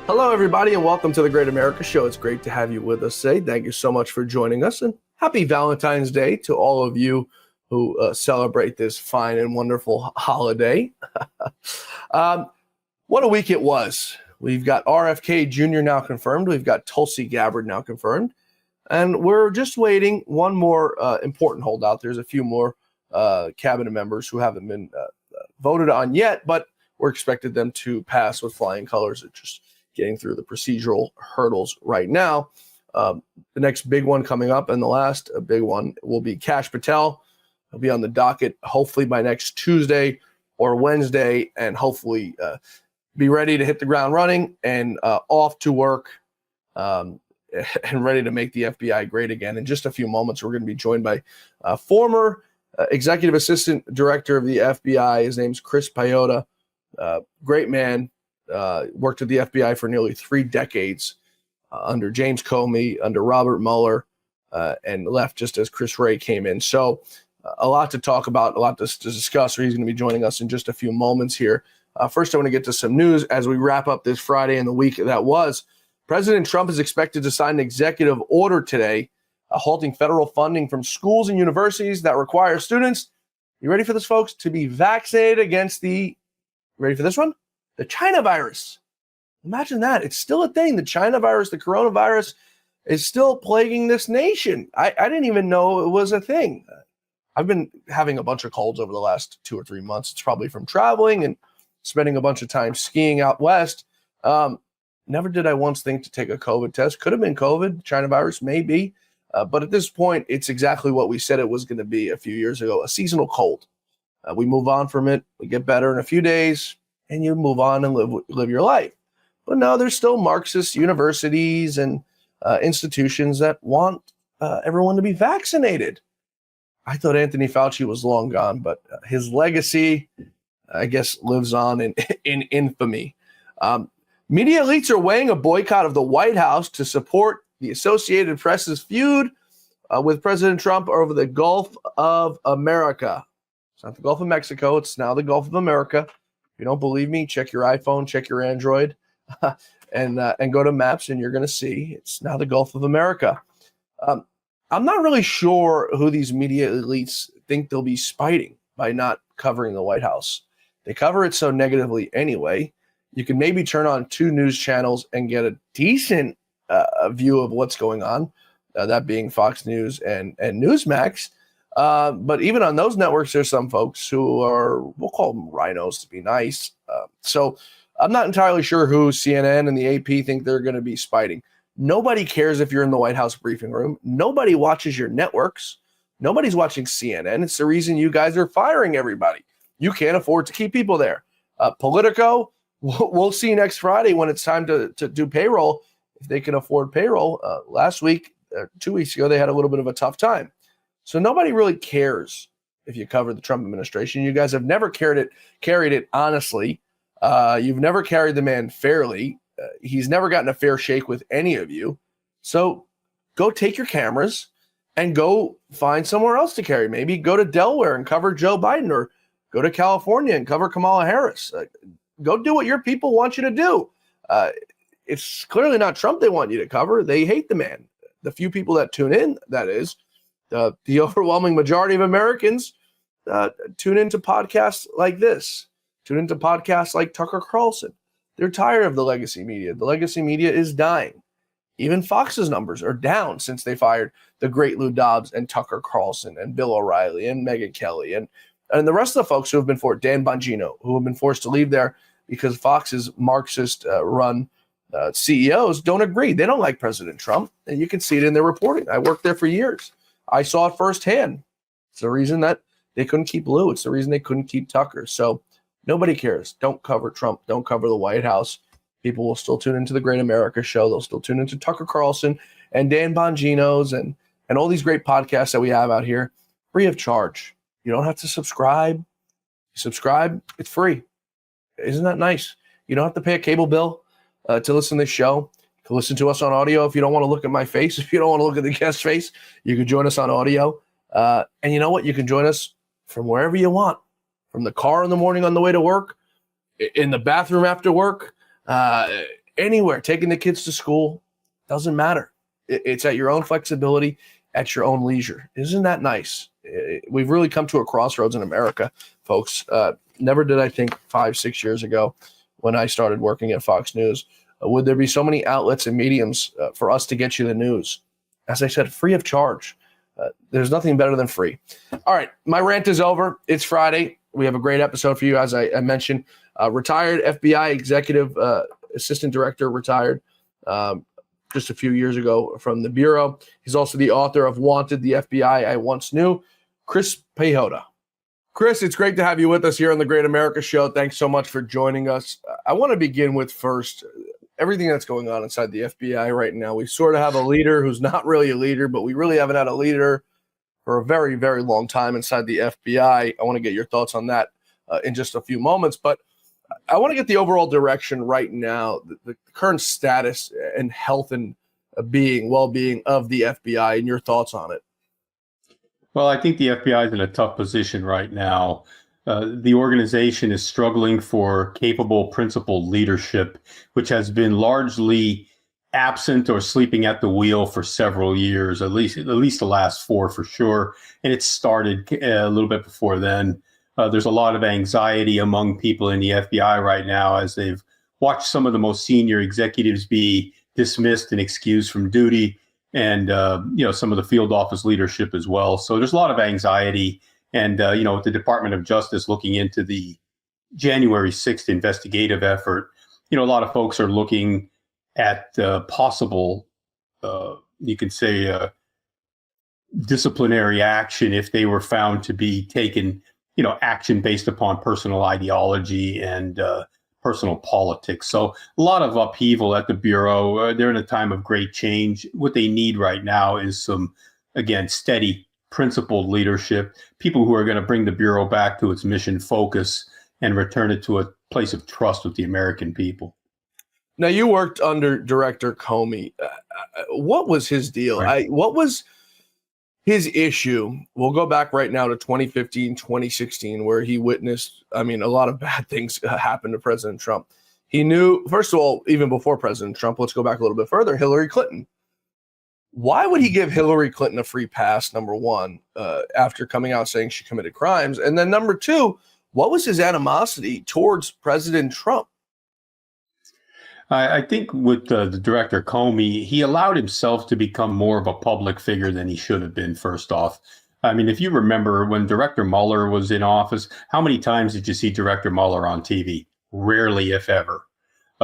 Hello, everybody, and welcome to the Great America Show. It's great to have you with us today. Thank you so much for joining us, and happy Valentine's Day to all of you who celebrate this fine and wonderful holiday. What a week it was. We've got RFK Jr. now confirmed. We've got Tulsi Gabbard now confirmed. And we're just waiting one more important holdout. There's a few more cabinet members who haven't been voted on yet, but we're expected them to pass with flying colors. It's just getting through the procedural hurdles right now. The next big one coming up, and the last big one, will be Kash Patel. He'll be on the docket hopefully by next Tuesday or Wednesday, and hopefully be ready to hit the ground running and off to work and ready to make the FBI great again. In just a few moments, we're going to be joined by former Executive Assistant Director of the FBI. His name's Kash Patel. Great man. Worked at the FBI for nearly 3 decades under James Comey, under Robert Mueller, and left just as Chris Wray came in. So a lot to talk about, a lot to discuss. So he's going to be joining us in just a few moments here. First, I want to get to some news as we wrap up this Friday and the week that was. President Trump is expected to sign an executive order today, halting federal funding from schools and universities that require students, you ready for this, folks, to be vaccinated against the, ready for this one? The China virus. Imagine that. It's still a thing. The China virus, the coronavirus, is still plaguing this nation. I didn't even know it was a thing. I've been having a bunch of colds over the last 2 or 3 months. It's probably from traveling and spending a bunch of time skiing out west. Never did I once think to take a COVID test. Could have been COVID, China virus, maybe. But at this point, it's exactly what we said it was going to be a few years ago, a seasonal cold. We move on from it. We get better in a few days, and you move on and live your life. But no, there's still Marxist universities and institutions that want everyone to be vaccinated. I thought Anthony Fauci was long gone, but his legacy, I guess, lives on in infamy. Media elites are weighing a boycott of the White House to support the Associated Press's feud with President Trump over the Gulf of America. It's not the Gulf of Mexico. It's now the Gulf of America. If you don't believe me, check your iPhone, check your Android, and go to Maps, and you're going to see it's now the Gulf of America. I'm not really sure who these media elites think they'll be spiting by not covering the White House. They cover it so negatively anyway. You can maybe turn on 2 news channels and get a decent view of what's going on, that being Fox News and Newsmax. But even on those networks, there's some folks who are, we'll call them rhinos to be nice. So I'm not entirely sure who CNN and the AP think they're going to be spiting. Nobody cares if you're in the White House briefing room. Nobody watches your networks. Nobody's watching CNN. It's the reason you guys are firing everybody. You can't afford to keep people there. Politico, we'll see next Friday when it's time to do payroll, if they can afford payroll. Last week, 2 weeks ago, they had a little bit of a tough time. So nobody really cares if you cover the Trump administration. You guys have never carried it honestly. You've never carried the man fairly. He's never gotten a fair shake with any of you. So go take your cameras and go find somewhere else to carry. Maybe go to Delaware and cover Joe Biden, or go to California and cover Kamala Harris. Go do what your people want you to do. It's clearly not Trump they want you to cover. They hate the man. The few people that tune in, that is, the overwhelming majority of Americans tune into podcasts like this, tune into podcasts like Tucker Carlson. They're tired of the legacy media. The legacy media is dying. Even Fox's numbers are down since they fired the great Lou Dobbs and Tucker Carlson and Bill O'Reilly and Megyn Kelly and the rest of the folks who have been Dan Bongino, who have been forced to leave there because Fox's Marxist run CEOs don't agree. They don't like President Trump, and you can see it in their reporting. I worked there for years. I saw it firsthand. It's the reason that they couldn't keep Lou. It's the reason they couldn't keep Tucker. So nobody cares. Don't cover Trump. Don't cover the White House. People will still tune into the Great America Show. They'll still tune into Tucker Carlson and Dan Bongino's and all these great podcasts that we have out here, free of charge. You don't have to subscribe. You subscribe, it's free. Isn't that nice? You don't have to pay a cable bill to listen to this show. You can listen to us on audio if you don't want to look at my face. If you don't want to look at the guest's face, you can join us on audio. And you know what? You can join us from wherever you want, from the car in the morning on the way to work, in the bathroom after work, anywhere, taking the kids to school, doesn't matter. It's at your own flexibility, at your own leisure. Isn't that nice? We've really come to a crossroads in America, folks. Never did I think 5-6 years ago when I started working at Fox News, would there be so many outlets and mediums for us to get you the news? As I said, free of charge. There's nothing better than free. All right, my rant is over. It's Friday. We have a great episode for you, as I mentioned. Retired FBI executive assistant director, retired just a few years ago from the Bureau. He's also the author of Wanted, the FBI I Once Knew, Kash Patel. Chris, it's great to have you with us here on the Great America Show. Thanks so much for joining us. I want to begin with first everything that's going on inside the FBI right now. We sort of have a leader who's not really a leader, but we really haven't had a leader for a very, very long time inside the FBI. I want to get your thoughts on that in just a few moments, but I want to get the overall direction right now, the current status and health and well-being of the FBI, and your thoughts on it. Well, I think the FBI is in a tough position right now. The organization is struggling for capable principled leadership, which has been largely absent or sleeping at the wheel for several years, at least the last 4 for sure. And it started a little bit before then. There's a lot of anxiety among people in the FBI right now as they've watched some of the most senior executives be dismissed and excused from duty, and some of the field office leadership as well. So there's a lot of anxiety. And, with the Department of Justice looking into the January 6th investigative effort, a lot of folks are looking at possible, you could say, disciplinary action if they were found to be taken, action based upon personal ideology and personal politics. So a lot of upheaval at the Bureau. They're in a time of great change. What they need right now is some, again, steady, principled leadership, people who are going to bring the Bureau back to its mission focus and return it to a place of trust with the American people. Now, you worked under Director Comey. What was his deal? Right. What was his issue? We'll go back right now to 2015, 2016, where he witnessed, a lot of bad things happened to President Trump. He knew, first of all, even before President Trump, let's go back a little bit further, Hillary Clinton. Why would he give Hillary Clinton a free pass, number one, after coming out saying she committed crimes? And then number two, what was his animosity towards President Trump? I think with the Director Comey, he allowed himself to become more of a public figure than he should have been, first off. If you remember when Director Mueller was in office, how many times did you see Director Mueller on TV? Rarely, if ever.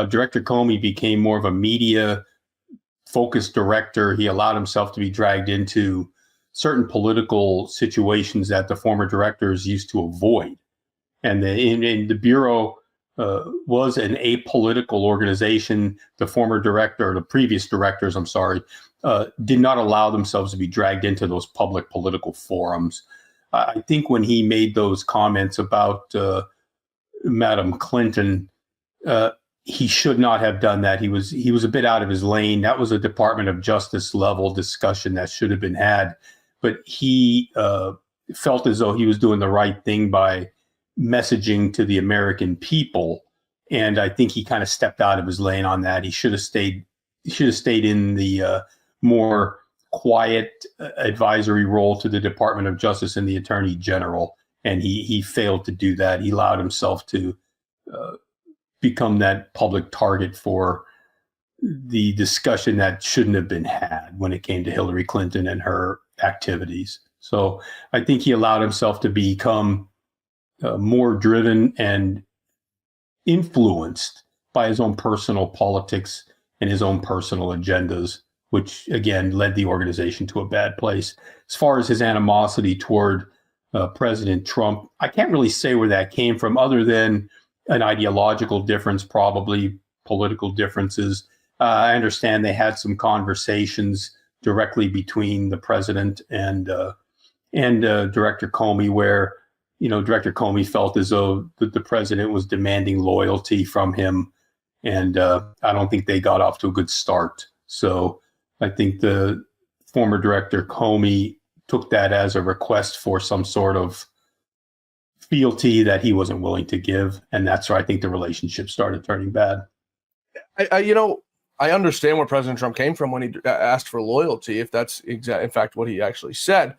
Director Comey became more of a media-focused director. He allowed himself to be dragged into certain political situations that the former directors used to avoid. And the Bureau was an apolitical organization. The former director, or the previous directors, did not allow themselves to be dragged into those public political forums. I think when he made those comments about Madam Clinton, he should not have done that. He was a bit out of his lane. That was a Department of Justice level discussion that should have been had. But he felt as though he was doing the right thing by messaging to the American people, and I think he kind of stepped out of his lane on that. He should have stayed in the more quiet advisory role to the Department of Justice and the Attorney General, and he failed to do that. He allowed himself to become that public target for the discussion that shouldn't have been had when it came to Hillary Clinton and her activities. So I think he allowed himself to become more driven and influenced by his own personal politics and his own personal agendas, which again led the organization to a bad place. As far as his animosity toward President Trump, I can't really say where that came from other than an ideological difference, probably political differences. I understand they had some conversations directly between the president and Director Comey where Director Comey felt as though the president was demanding loyalty from him. And I don't think they got off to a good start. So I think the former Director Comey took that as a request for some sort of fealty that he wasn't willing to give. And that's where I think the relationship started turning bad. I understand where President Trump came from when he asked for loyalty, if that's in fact what he actually said,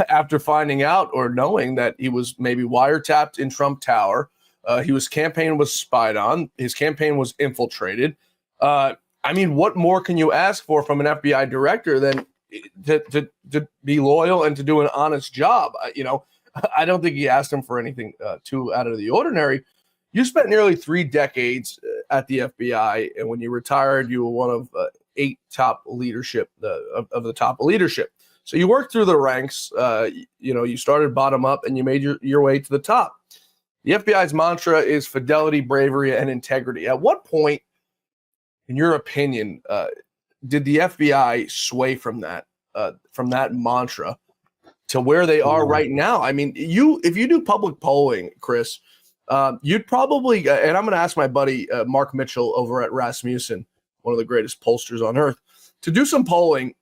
after finding out or knowing that he was maybe wiretapped in Trump Tower. His campaign was spied on. His campaign was infiltrated. What more can you ask for from an FBI director than to be loyal and to do an honest job? I don't think he asked him for anything too out of the ordinary. You spent nearly 3 decades at the FBI, and when you retired, you were one of 8 top leadership of the top leadership. So you worked through the ranks. You started bottom up, and you made your way to the top. The FBI's mantra is fidelity, bravery, and integrity. At what point, in your opinion, did the FBI sway from that mantra to where they are right now? I mean, if you do public polling, Chris, you'd probably, and I'm going to ask my buddy Mark Mitchell over at Rasmussen, one of the greatest pollsters on earth, to do some polling,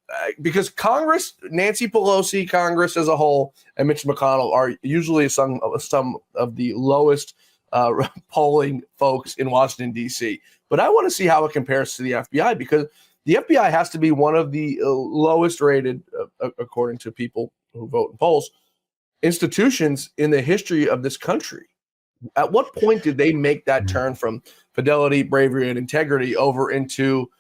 because Congress, Nancy Pelosi, Congress as a whole, and Mitch McConnell are usually some of the lowest polling folks in Washington, D.C. But I want to see how it compares to the FBI, because the FBI has to be one of the lowest rated, according to people who vote in polls, institutions in the history of this country. At what point did they make that turn from fidelity, bravery, and integrity over into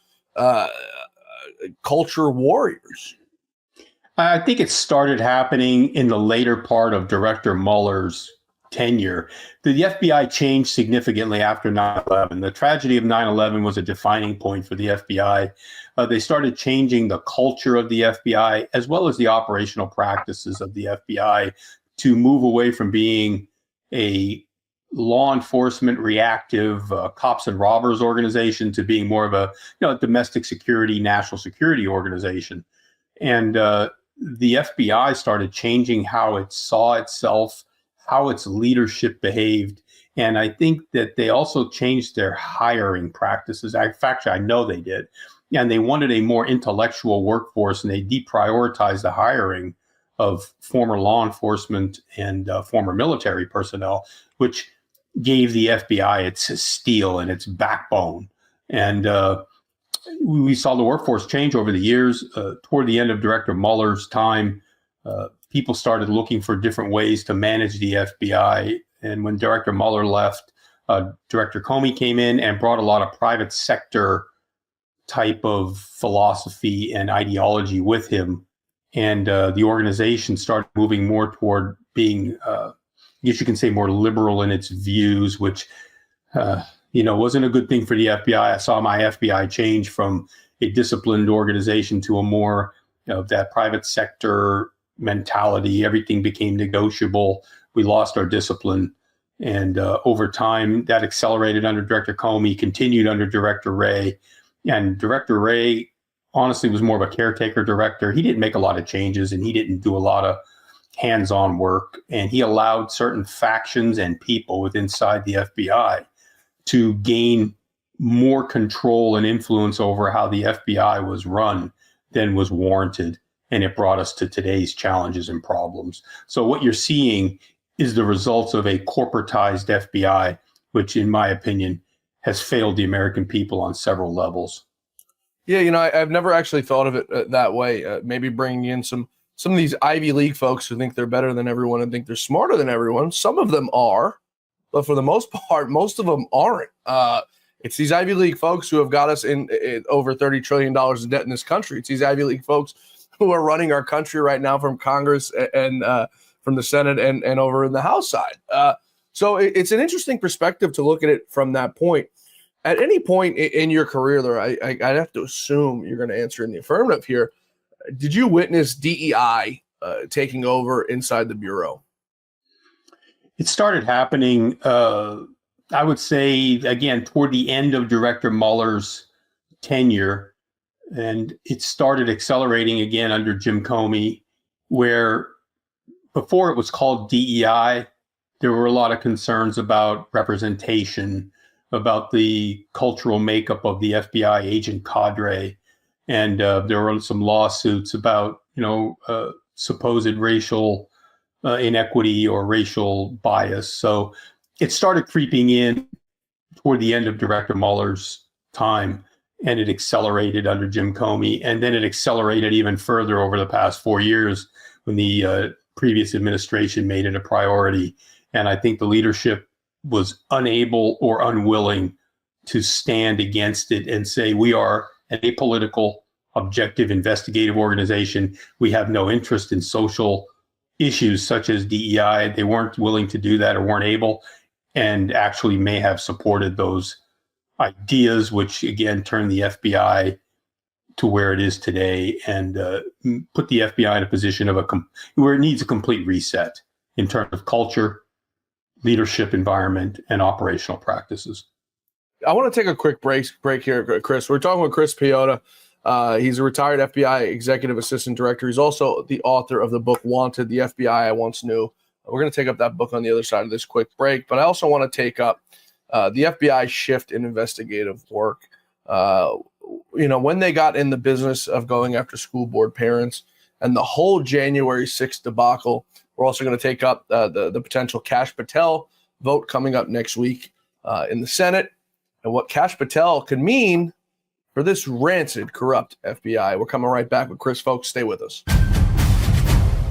culture warriors? I think it started happening in the later part of Director Mueller's tenure. The FBI changed significantly after 9/11. The tragedy of 9/11 was a defining point for the FBI. They started changing the culture of the FBI as well as the operational practices of the FBI to move away from being a law enforcement reactive cops and robbers organization to being more of a domestic security, national security organization. And the FBI started changing how it saw itself, how its leadership behaved. And I think that they also changed their hiring practices. Actually, I know they did. And they wanted a more intellectual workforce, and they deprioritized the hiring of former law enforcement and former military personnel, which gave the FBI its steel and its backbone. And we saw the workforce change over the years. Toward the end of Director Mueller's time, people started looking for different ways to manage the FBI. And when Director Mueller left, Director Comey came in and brought a lot of private sector type of philosophy and ideology with him. And the organization started moving more toward being, I guess you can say, more liberal in its views, which, wasn't a good thing for the FBI. I saw my FBI change from a disciplined organization to a more, that private sector mentality. Everything became negotiable. We lost our discipline. And over time, that accelerated under Director Comey, continued under Director Wray. And Director Wray, honestly, was more of a caretaker director. He didn't make a lot of changes, and he didn't do a lot of hands-on work. And he allowed certain factions and people inside the FBI to gain more control and influence over how the FBI was run than was warranted. And it brought us to today's challenges and problems. So what you're seeing is the results of a corporatized FBI, which, in my opinion, has failed the American people on several levels. Yeah, I've never actually thought of it that way. Maybe bringing in some of these Ivy League folks who think they're better than everyone and think they're smarter than everyone. Some of them are, but for the most part, most of them aren't. It's these Ivy League folks who have got us in over $30 trillion in debt in this country. It's these Ivy League folks who are running our country right now from Congress and from the Senate and over in the House side. So it's an interesting perspective to look at it from that point. At any point in your career, though, I'd have to assume you're going to answer in the affirmative here. Did you witness DEI taking over inside the Bureau? It started happening, I would say, again, toward the end of Director Mueller's tenure. And it started accelerating again under Jim Comey, where before it was called DEI, there were a lot of concerns about representation, about the cultural makeup of the FBI agent cadre. And there were some lawsuits about, supposed racial inequity or racial bias. So it started creeping in toward the end of Director Mueller's time, and it accelerated under Jim Comey. And then it accelerated even further over the past 4 years when the previous administration made it a priority. And I think the leadership was unable or unwilling to stand against it and say, we are an apolitical, objective, investigative organization. We have no interest in social issues such as DEI. They weren't willing to do that or weren't able, and actually may have supported those ideas, which again turned the FBI to where it is today and put the FBI in a position of where it needs a complete reset in terms of culture, leadership environment, and operational practices. I want to take a quick break here, Chris. We're talking with Chris Piehota. He's a retired FBI executive assistant director. He's also the author of the book Wanted, the FBI I Once Knew. We're going to take up that book on the other side of this quick break, but I also want to take up the FBI shift in investigative work. When they got in the business of going after school board parents and the whole January 6th debacle. We're also going to take up the potential Kash Patel vote coming up next week in the Senate, and what Kash Patel could mean for this rancid, corrupt FBI. We're coming right back with Chris, folks. Stay with us.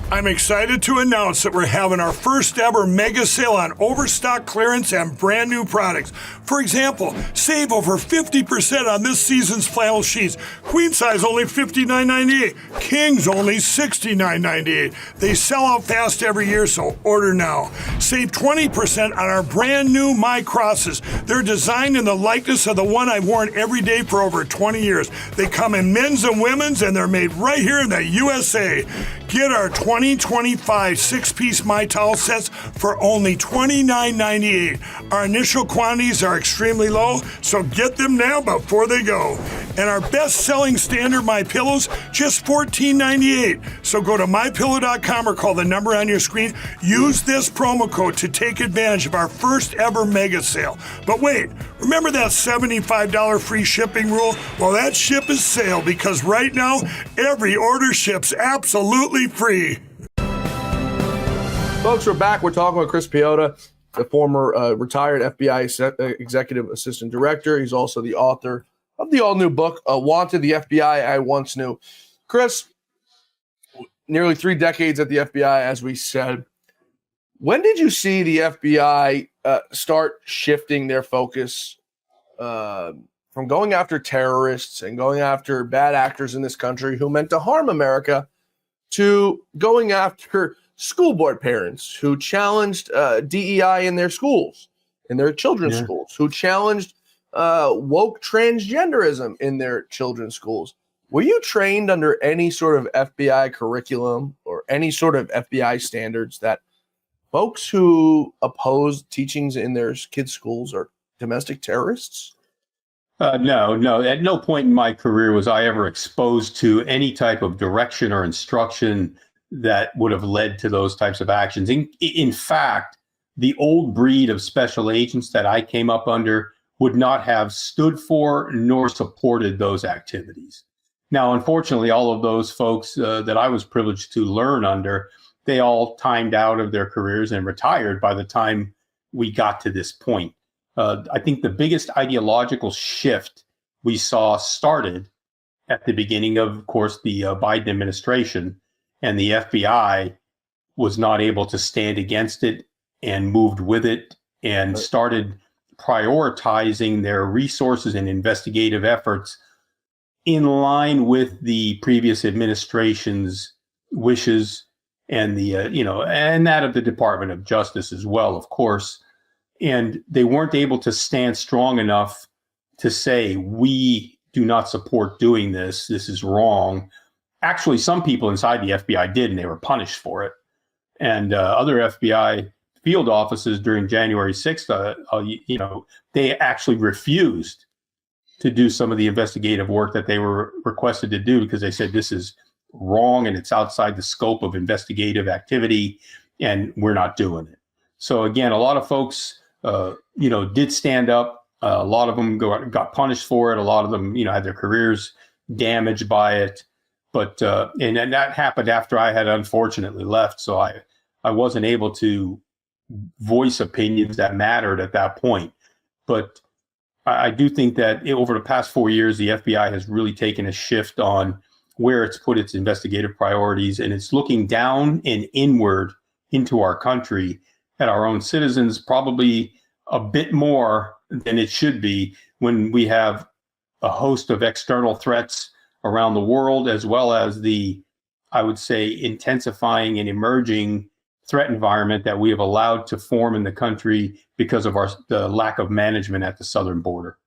I'm excited to announce that we're having our first ever mega sale on overstock clearance and brand new products. For example, save over 50% on this season's flannel sheets. Queen size only $59.98. Kings only $69.98. They sell out fast every year, so order now. Save 20% on our brand new My Crosses. They're designed in the likeness of the one I've worn every day for over 20 years. They come in men's and women's, and they're made right here in the USA. Get our 2025 six-piece My Towel sets for only $29.98. Our initial quantities are extremely low, so get them now before they go. And our best-selling standard My Pillows, just $14.98. So go to mypillow.com or call the number on your screen. Use this promo code to take advantage of our first ever mega sale. But wait, remember that $75 free shipping rule? Well, that ship is sailed, because right now, every order ships absolutely free. Folks, we're back. We're talking with Chris Piehota, the former retired FBI executive assistant director. He's also the author of the all-new book, Wanted, the FBI I Once Knew. Chris, nearly 3 decades at the FBI, as we said. When did you see the FBI start shifting their focus from going after terrorists and going after bad actors in this country who meant to harm America to going after school board parents who challenged DEI in their schools, in their children's schools, who challenged woke transgenderism in their children's schools? Were you trained under any sort of FBI curriculum or any sort of FBI standards that folks who oppose teachings in their kids' schools are domestic terrorists? No. At no point in my career was I ever exposed to any type of direction or instruction that would have led to those types of actions. In fact, the old breed of special agents that I came up under would not have stood for nor supported those activities. Now, unfortunately, all of those folks that I was privileged to learn under, they all timed out of their careers and retired by the time we got to this point. I think the biggest ideological shift we saw started at the beginning of course, the Biden administration, and the FBI was not able to stand against it and moved with it and started prioritizing their resources and investigative efforts in line with the previous administration's wishes and the and that of the Department of Justice as well, of course. And they weren't able to stand strong enough to say, we do not support doing this. This is wrong. Actually, some people inside the FBI did, and they were punished for it. And other FBI field offices during January 6th, they actually refused to do some of the investigative work that they were requested to do because they said this is wrong and it's outside the scope of investigative activity, and we're not doing it. So again, a lot of folks, did stand up. A lot of them got punished for it. A lot of them, had their careers damaged by it. But and that happened after I had unfortunately left. So I I wasn't able to voice opinions that mattered at that point. But I do think that over the past 4 years, the FBI has really taken a shift on where it's put its investigative priorities, and it's looking down and inward into our country at our own citizens, probably a bit more than it should be when we have a host of external threats around the world, as well as the, I would say, intensifying and emerging threat environment that we have allowed to form in the country because of the lack of management at the southern border.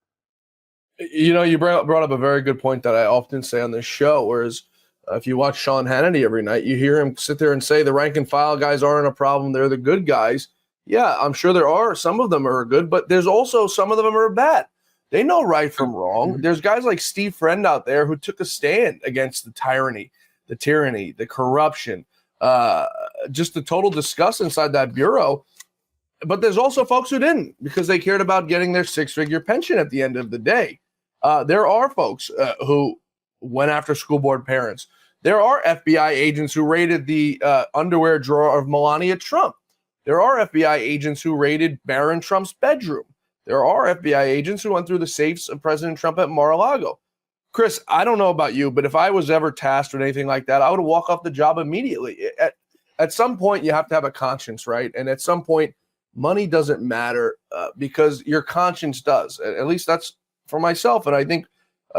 You know, you brought up a very good point that I often say on this show, whereas if you watch Sean Hannity every night, you hear him sit there and say the rank and file guys aren't a problem, they're the good guys. Yeah, I'm sure there are. Some of them are good, but there's also some of them are bad. They know right from wrong. There's guys like Steve Friend out there who took a stand against the tyranny, the corruption, just the total disgust inside that bureau. But there's also folks who didn't, because they cared about getting their six-figure pension at the end of the day. There are folks who went after school board parents. There are FBI agents who raided the underwear drawer of Melania Trump. There are FBI agents who raided Barron Trump's bedroom. There are FBI agents who went through the safes of President Trump at Mar-a-Lago. Chris, I don't know about you, but if I was ever tasked with anything like that, I would walk off the job immediately. At some point, you have to have a conscience, right? And at some point, money doesn't matter because your conscience does. At least that's for myself. And I think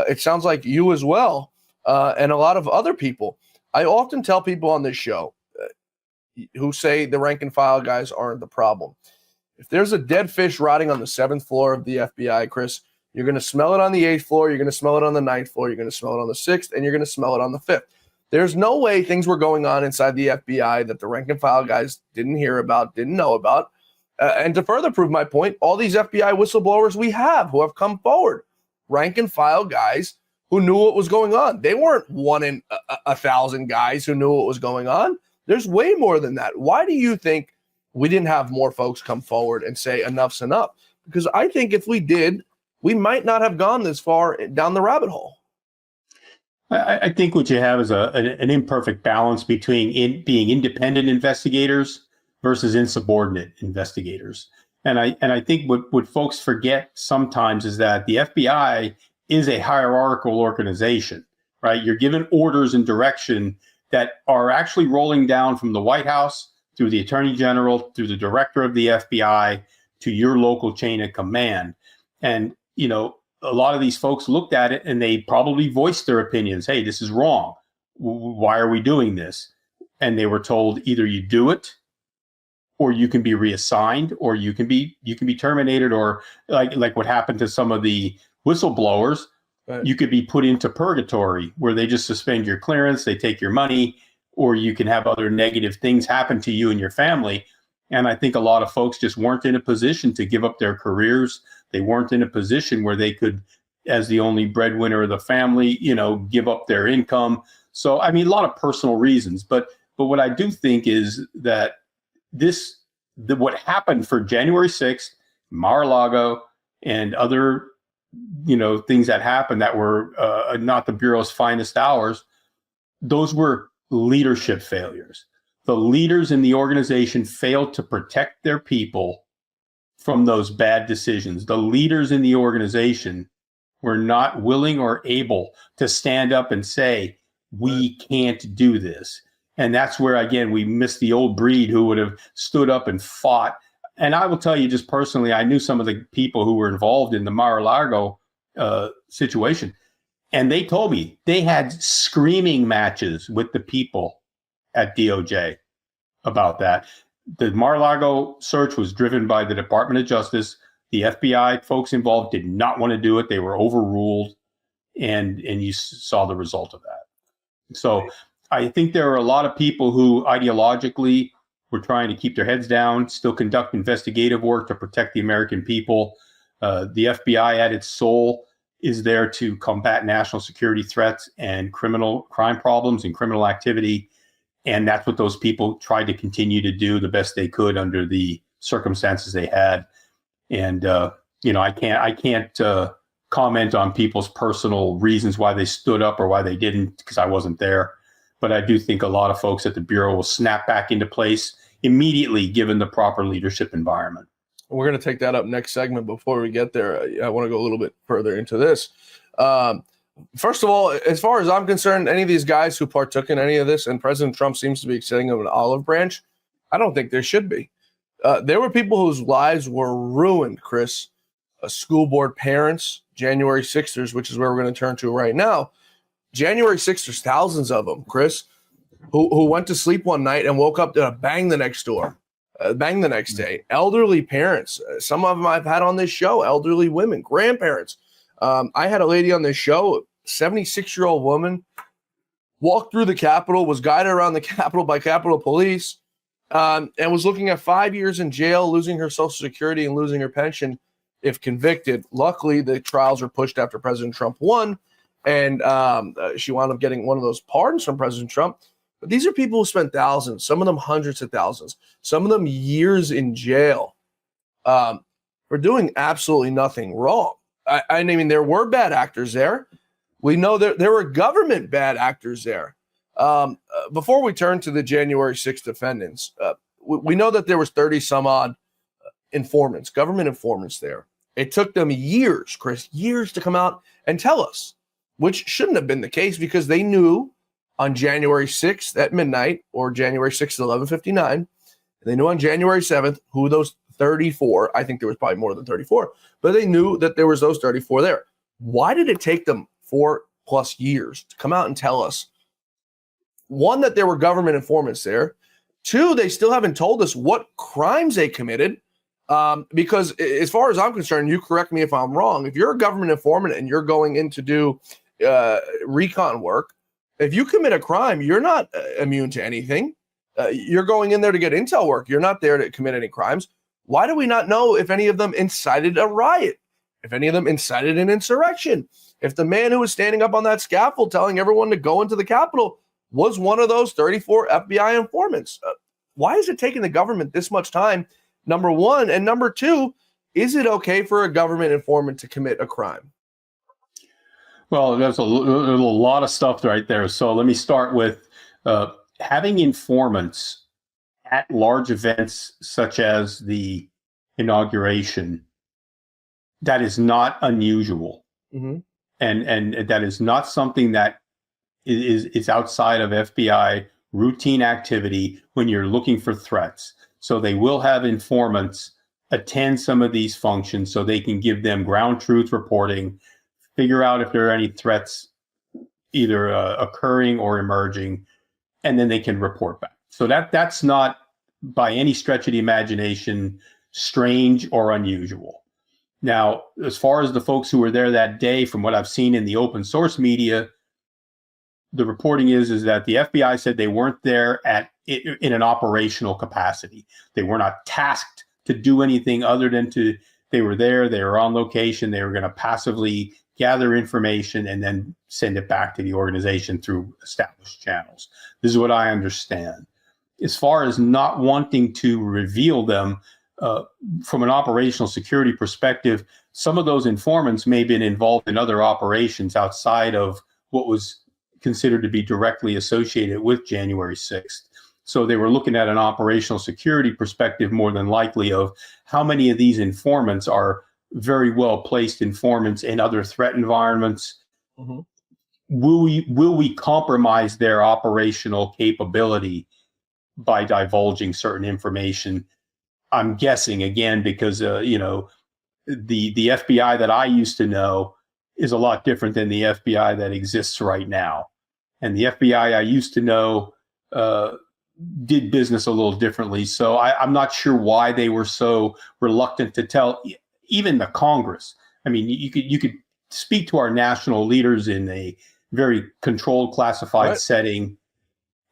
it sounds like you as well, and a lot of other people. I often tell people on this show who say the rank and file guys aren't the problem. If there's a dead fish rotting on the 7th floor of the FBI, Chris, you're going to smell it on the 8th floor, you're going to smell it on the 9th floor, you're going to smell it on the 6th, and you're going to smell it on the 5th. There's no way things were going on inside the FBI that the rank and file guys didn't hear about, didn't know about. And to further prove my point, all these FBI whistleblowers we have who have come forward, rank and file guys who knew what was going on. They weren't 1 in 1,000 guys who knew what was going on. There's way more than that. Why do you think we didn't have more folks come forward and say enough's enough? Because I think if we did, we might not have gone this far down the rabbit hole. I think what you have is an imperfect balance between being independent investigators versus insubordinate investigators. And I think what folks forget sometimes is that the FBI is a hierarchical organization, right? You're given orders and direction that are actually rolling down from the White House through the Attorney General, through the director of the FBI, to your local chain of command. And, you know, a lot of these folks looked at it and they probably voiced their opinions. Hey, this is wrong. Why are we doing this? And they were told either you do it, or you can be reassigned, or you can be terminated, or like what happened to some of the whistleblowers. Right. You could be put into purgatory, where they just suspend your clearance, they take your money, or you can have other negative things happen to you and your family. And I think a lot of folks just weren't in a position to give up their careers. They weren't in a position where they could, as the only breadwinner of the family, you know, give up their income. So, I mean, a lot of personal reasons. But what I do think is that what happened for January 6th, Mar-a-Lago, and other, you know, things that happened that were not the Bureau's finest hours, those were leadership failures. The leaders in the organization failed to protect their people from those bad decisions. The leaders in the organization were not willing or able to stand up and say, we can't do this. And that's where, again, we miss the old breed who would have stood up and fought. And I will tell you just personally, I knew some of the people who were involved in the Mar-a-Lago situation. And they told me they had screaming matches with the people at DOJ about that. The Mar-a-Lago search was driven by the Department of Justice. The FBI folks involved did not want to do it. They were overruled, and you saw the result of that. So I think there are a lot of people who ideologically were trying to keep their heads down, still conduct investigative work to protect the American people. The FBI at its soul is there to combat national security threats and crime problems and criminal activity. And that's what those people tried to continue to do the best they could under the circumstances they had. And, you know, I can't comment on people's personal reasons why they stood up or why they didn't, because I wasn't there. But I do think a lot of folks at the Bureau will snap back into place immediately given the proper leadership environment. We're going to take that up next segment. Before we get there, I want to go a little bit further into this. First of all, as far as I'm concerned, any of these guys who partook in any of this, and President Trump seems to be extending them an olive branch, I don't think there should be. There were people whose lives were ruined, Chris. School board parents, January 6ers, which is where we're going to turn to right now. January 6ers, thousands of them, Chris, who went to sleep one night and woke up to a bang the next day. Elderly parents, some of them I've had on this show, elderly women, grandparents. I had a lady on this show, 76-year-old woman, walked through the Capitol, was guided around the Capitol by Capitol Police, and was looking at 5 years in jail, losing her Social Security and losing her pension if convicted. Luckily, the trials were pushed after President Trump won, and she wound up getting one of those pardons from President Trump. But these are people who spent thousands, some of them hundreds of thousands, some of them years in jail for doing absolutely nothing wrong. I mean, there were bad actors there. We know that there were government bad actors there. Before we turn to the January 6th defendants, we know that there was 30 some odd informants, government informants there. It took them years, Chris, years to come out and tell us, which shouldn't have been the case because they knew on January 6th at midnight or January 6th at 11:59, they knew on January 7th who those 34, I think there was probably more than 34, but they knew that there was those 34 there. Why did it take them 4+ years to come out and tell us, one, that there were government informants there, two, they still haven't told us what crimes they committed, because as far as I'm concerned, you correct me if I'm wrong, if you're a government informant and you're going in to do recon work, if you commit a crime, you're not immune to anything. You're going in there to get intel work. You're not there to commit any crimes. Why do we not know if any of them incited a riot? If any of them incited an insurrection? If the man who was standing up on that scaffold telling everyone to go into the Capitol was one of those 34 FBI informants? Why is it taking the government this much time, number one? And number two, is it okay for a government informant to commit a crime? Well, there's a lot of stuff right there. So let me start with having informants at large events such as the inauguration. That is not unusual. Mm-hmm. And that is not something that is outside of FBI routine activity when you're looking for threats. So they will have informants attend some of these functions so they can give them ground truth reporting, figure out if there are any threats either occurring or emerging, and then they can report back. So that's not by any stretch of the imagination strange or unusual. Now, as far as the folks who were there that day, from what I've seen in the open source media, the reporting is that the FBI said they weren't there in an operational capacity. They were not tasked to do anything other than they were there, they were on location, they were going to passively gather information and then send it back to the organization through established channels. This is what I understand. As far as not wanting to reveal them, from an operational security perspective, some of those informants may have been involved in other operations outside of what was considered to be directly associated with January 6th. So they were looking at an operational security perspective more than likely of how many of these informants are very well placed informants in other threat environments. Mm-hmm. Will we compromise their operational capability by divulging certain information? I'm guessing, again, because the FBI that I used to know is a lot different than the FBI that exists right now. And the FBI I used to know did business a little differently. So I'm not sure why they were so reluctant to tell even the Congress. I mean, you could speak to our national leaders in a very controlled, classified setting,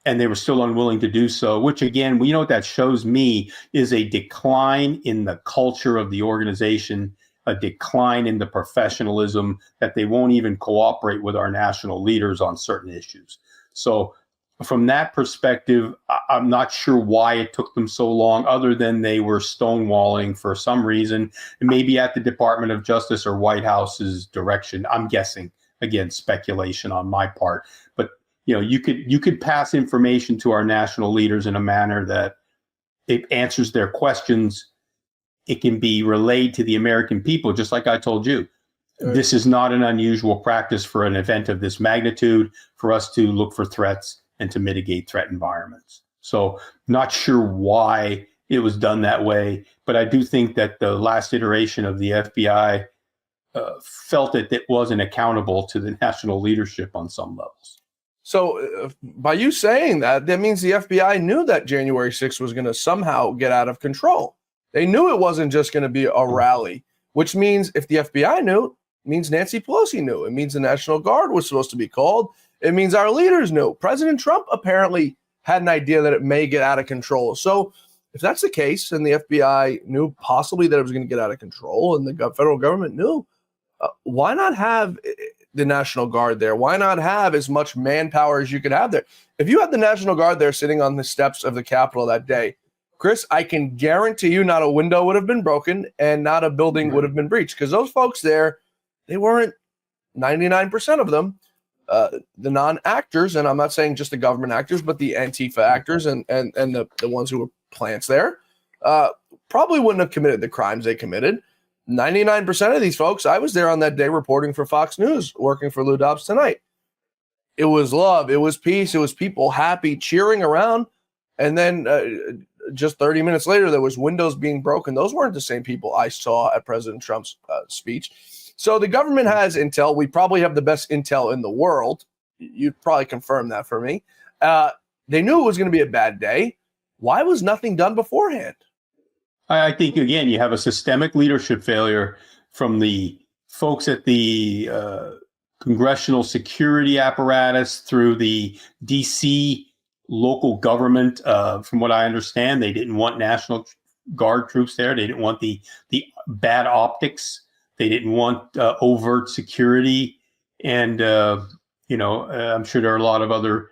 and they were still unwilling to do so, which again, what that shows me is a decline in the culture of the organization, a decline in the professionalism, that they won't even cooperate with our national leaders on certain issues. So from that perspective, I'm not sure why it took them so long, other than they were stonewalling for some reason, maybe at the Department of Justice or White House's direction. I'm guessing, again, speculation on my part, but you could pass information to our national leaders in a manner that it answers their questions. It can be relayed to the American people, just like I told you. Right. This is not an unusual practice for an event of this magnitude for us to look for threats and to mitigate threat environments. So not sure why it was done that way, but I do think that the last iteration of the FBI felt that it wasn't accountable to the national leadership on some levels. So by you saying that means the FBI knew that January 6th was going to somehow get out of control. They knew it wasn't just going to be a rally, which means if the FBI knew, it means Nancy Pelosi knew. It means the National Guard was supposed to be called. It means our leaders knew. President Trump apparently had an idea that it may get out of control. So if that's the case, and the FBI knew possibly that it was going to get out of control, and the federal government knew, why not have the National Guard there? Why not have as much manpower as you could have there? If you had the National Guard there sitting on the steps of the Capitol that day, Chris, I can guarantee you not a window would have been broken and not a building would have been breached, because those folks there, they weren't 99% of them, the non-actors, and I'm not saying just the government actors, but the Antifa actors and the ones who were plants there, probably wouldn't have committed the crimes they committed. 99% of these folks, I was there on that day reporting for Fox News, working for Lou Dobbs Tonight. It was love. It was peace. It was people happy, cheering around. And then just 30 minutes later, there was windows being broken. Those weren't the same people I saw at President Trump's speech. So the government has intel. We probably have the best intel in the world. You'd probably confirm that for me. They knew it was going to be a bad day. Why was nothing done beforehand? I think, again, you have a systemic leadership failure from the folks at the congressional security apparatus through the D.C. local government. From what I understand, they didn't want National Guard troops there. They didn't want the bad optics. They didn't want overt security. And, I'm sure there are a lot of other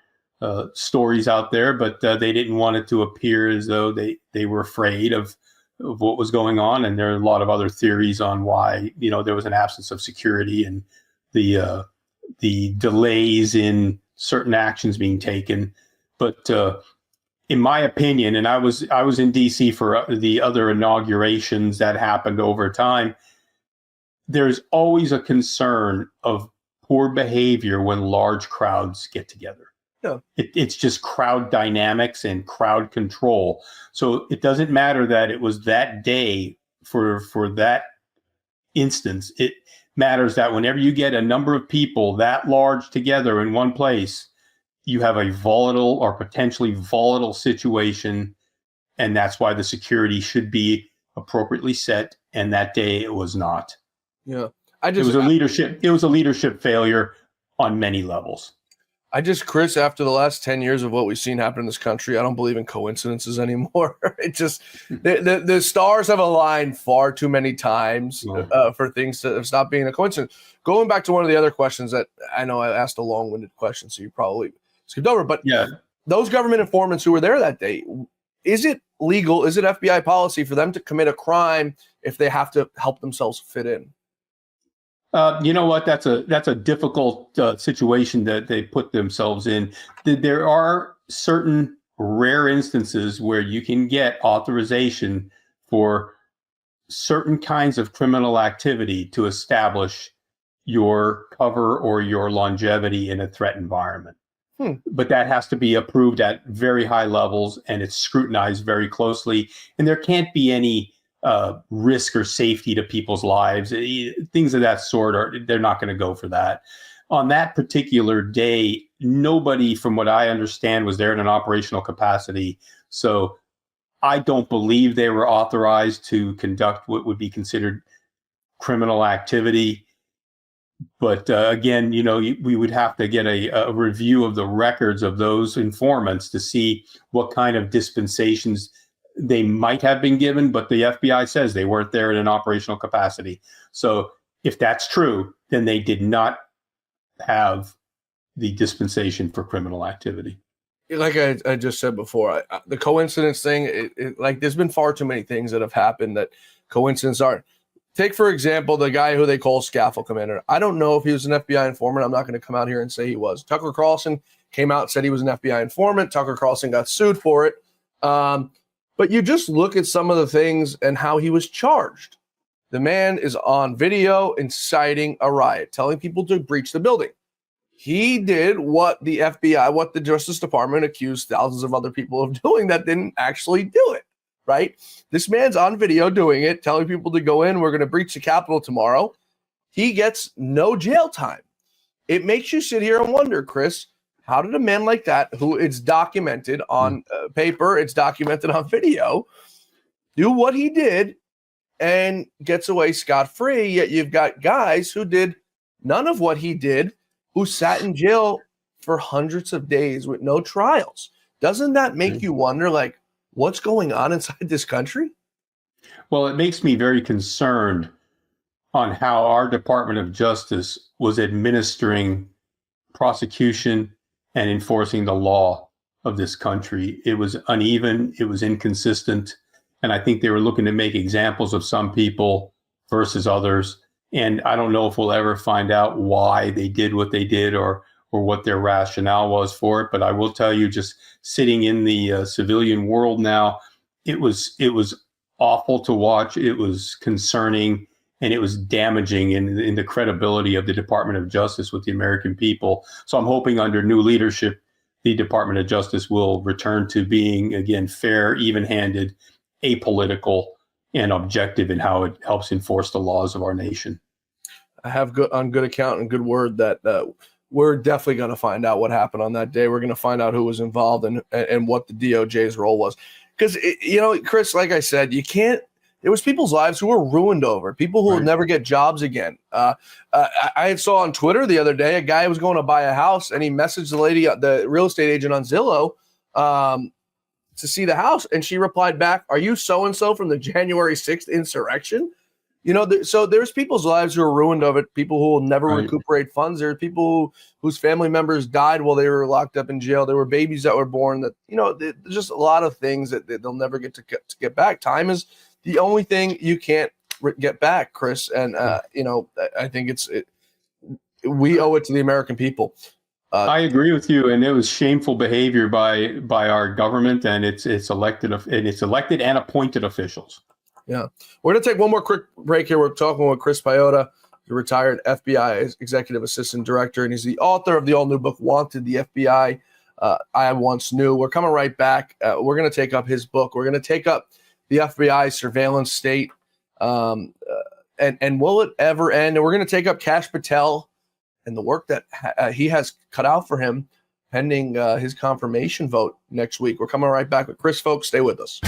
stories out there, but they didn't want it to appear as though they were afraid of what was going on. And there are a lot of other theories on why, there was an absence of security and the delays in certain actions being taken. But in my opinion, and I was in DC for the other inaugurations that happened over time, there's always a concern of poor behavior when large crowds get together. Yeah. It's just crowd dynamics and crowd control. So it doesn't matter that it was that day for that instance. It matters that whenever you get a number of people that large together in one place, you have a volatile or potentially volatile situation. And that's why the security should be appropriately set. And that day it was not. Yeah. It was a leadership failure on many levels. Chris, after the last 10 years of what we've seen happen in this country, I don't believe in coincidences anymore. It just, the stars have aligned far too many times for things to stop being a coincidence. Going back to one of the other questions that I know I asked a long-winded question, so you probably skipped over, but yeah, those government informants who were there that day, is it legal, is it FBI policy for them to commit a crime if they have to help themselves fit in? You know what? That's a difficult situation that they put themselves in. There are certain rare instances where you can get authorization for certain kinds of criminal activity to establish your cover or your longevity in a threat environment. But that has to be approved at very high levels, and it's scrutinized very closely. And there can't be any risk or safety to people's lives. Things of that sort they're not going to go for that. On that particular day, nobody, from what I understand, was there in an operational capacity. So I don't believe they were authorized to conduct what would be considered criminal activity. But again, we would have to get a review of the records of those informants to see what kind of dispensations they might have been given, but the FBI says they weren't there in an operational capacity. So if that's true, then they did not have the dispensation for criminal activity. Like I just said before, the coincidence thing, there's been far too many things that have happened that coincidence aren't. Take, for example, the guy who they call Scaffold Commander. I don't know if he was an FBI informant. I'm not going to come out here and say he was. Tucker Carlson came out and said he was an FBI informant. Tucker Carlson got sued for it. But you just look at some of the things and how he was charged. The man is on video inciting a riot, telling people to breach the building. He did what the FBI, what the Justice Department accused thousands of other people of doing that didn't actually do it, right? This man's on video doing it, telling people to go in. We're going to breach the Capitol tomorrow. He gets no jail time. It makes you sit here and wonder, Chris, how did a man like that, who it's documented on paper, it's documented on video, do what he did and gets away scot-free? Yet you've got guys who did none of what he did, who sat in jail for hundreds of days with no trials. Doesn't that make you wonder, like, what's going on inside this country? Well, it makes me very concerned on how our Department of Justice was administering prosecution and enforcing the law of this country. It was uneven, it was inconsistent, and I think they were looking to make examples of some people versus others. And I don't know if we'll ever find out why they did what they did or what their rationale was for it. But I will tell you, just sitting in the civilian world now, it was awful to watch. It was concerning, and it was damaging in the credibility of the Department of Justice with the American people. So I'm hoping under new leadership, the Department of Justice will return to being, again, fair, even-handed, apolitical, and objective in how it helps enforce the laws of our nation. I have on good account and good word that we're definitely going to find out what happened on that day. We're going to find out who was involved and what the DOJ's role was. Because, Chris, like I said, there was people's lives who were ruined over, people who will never get jobs again. I saw on Twitter the other day, a guy was going to buy a house, and he messaged the lady, the real estate agent on Zillow, to see the house. And she replied back, "Are you so-and-so from the January 6th insurrection?" So there's people's lives who are ruined of it, people who will never recuperate funds. There are people whose family members died while they were locked up in jail. There were babies that were born that, there's just a lot of things that they'll never get to get back. Time is the only thing you can't get back, Chris. And, I think we owe it to the American people. I agree with you, and it was shameful behavior by our government and its elected and appointed officials. Yeah, we're going to take one more quick break here. We're talking with Chris Piehota, the retired FBI executive assistant director, and he's the author of the all-new book, Wanted, the FBI I Once Knew. We're coming right back. We're going to take up his book. We're going to take up the FBI surveillance state, and will it ever end? And we're going to take up Kash Patel and the work that he has cut out for him pending his confirmation vote next week. We're coming right back with Chris, folks. Stay with us.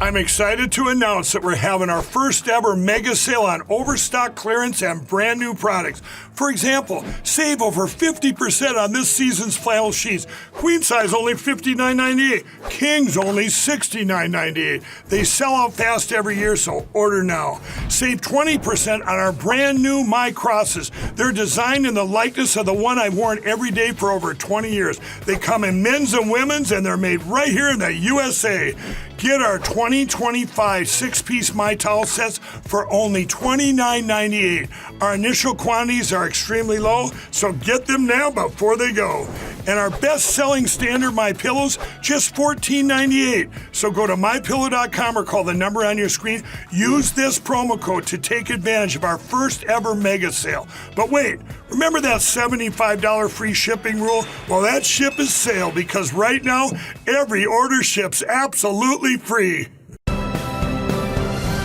I'm excited to announce that we're having our first ever mega sale on overstock clearance and brand new products. For example, save over 50% on this season's flannel sheets. Queen size only $59.98. Kings only $69.98. They sell out fast every year, so order now. Save 20% on our brand new My Crosses. They're designed in the likeness of the one I've worn every day for over 20 years. They come in men's and women's, and they're made right here in the USA. Get our 2025 six-piece My Towel sets for only $29.98. Our initial quantities are extremely low, so get them now before they go. And our best-selling standard My Pillows, just $14.98. So go to mypillow.com or call the number on your screen. Use this promo code to take advantage of our first ever mega sale. But wait, remember that $75 free shipping rule? Well, that ship is sale, because right now, every order ships absolutely free.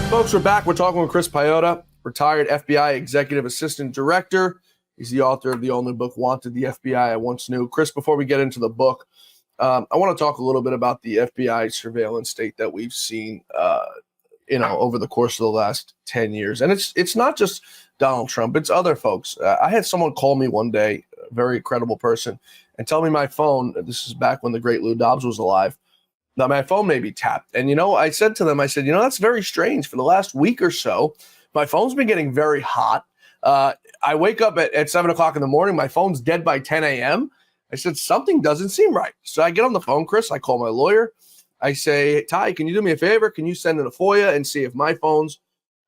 Folks, we're back. We're talking with Chris Piehota, retired FBI executive assistant director. He's the author of the all-new book, Wanted, the FBI I Once Knew. Chris, before we get into the book, I want to talk a little bit about the FBI surveillance state that we've seen, over the course of the last 10 years. And it's not just Donald Trump, it's other folks. I had someone call me one day, a very credible person, and tell me my phone, this is back when the great Lou Dobbs was alive, that my phone may be tapped. And, I said to them, that's very strange. For the last week or so, my phone's been getting very hot. I wake up at 7 o'clock in the morning. My phone's dead by 10 a.m. I said, something doesn't seem right. So I get on the phone, Chris. I call my lawyer. I say, Ty, can you do me a favor? Can you send in a FOIA and see if my phones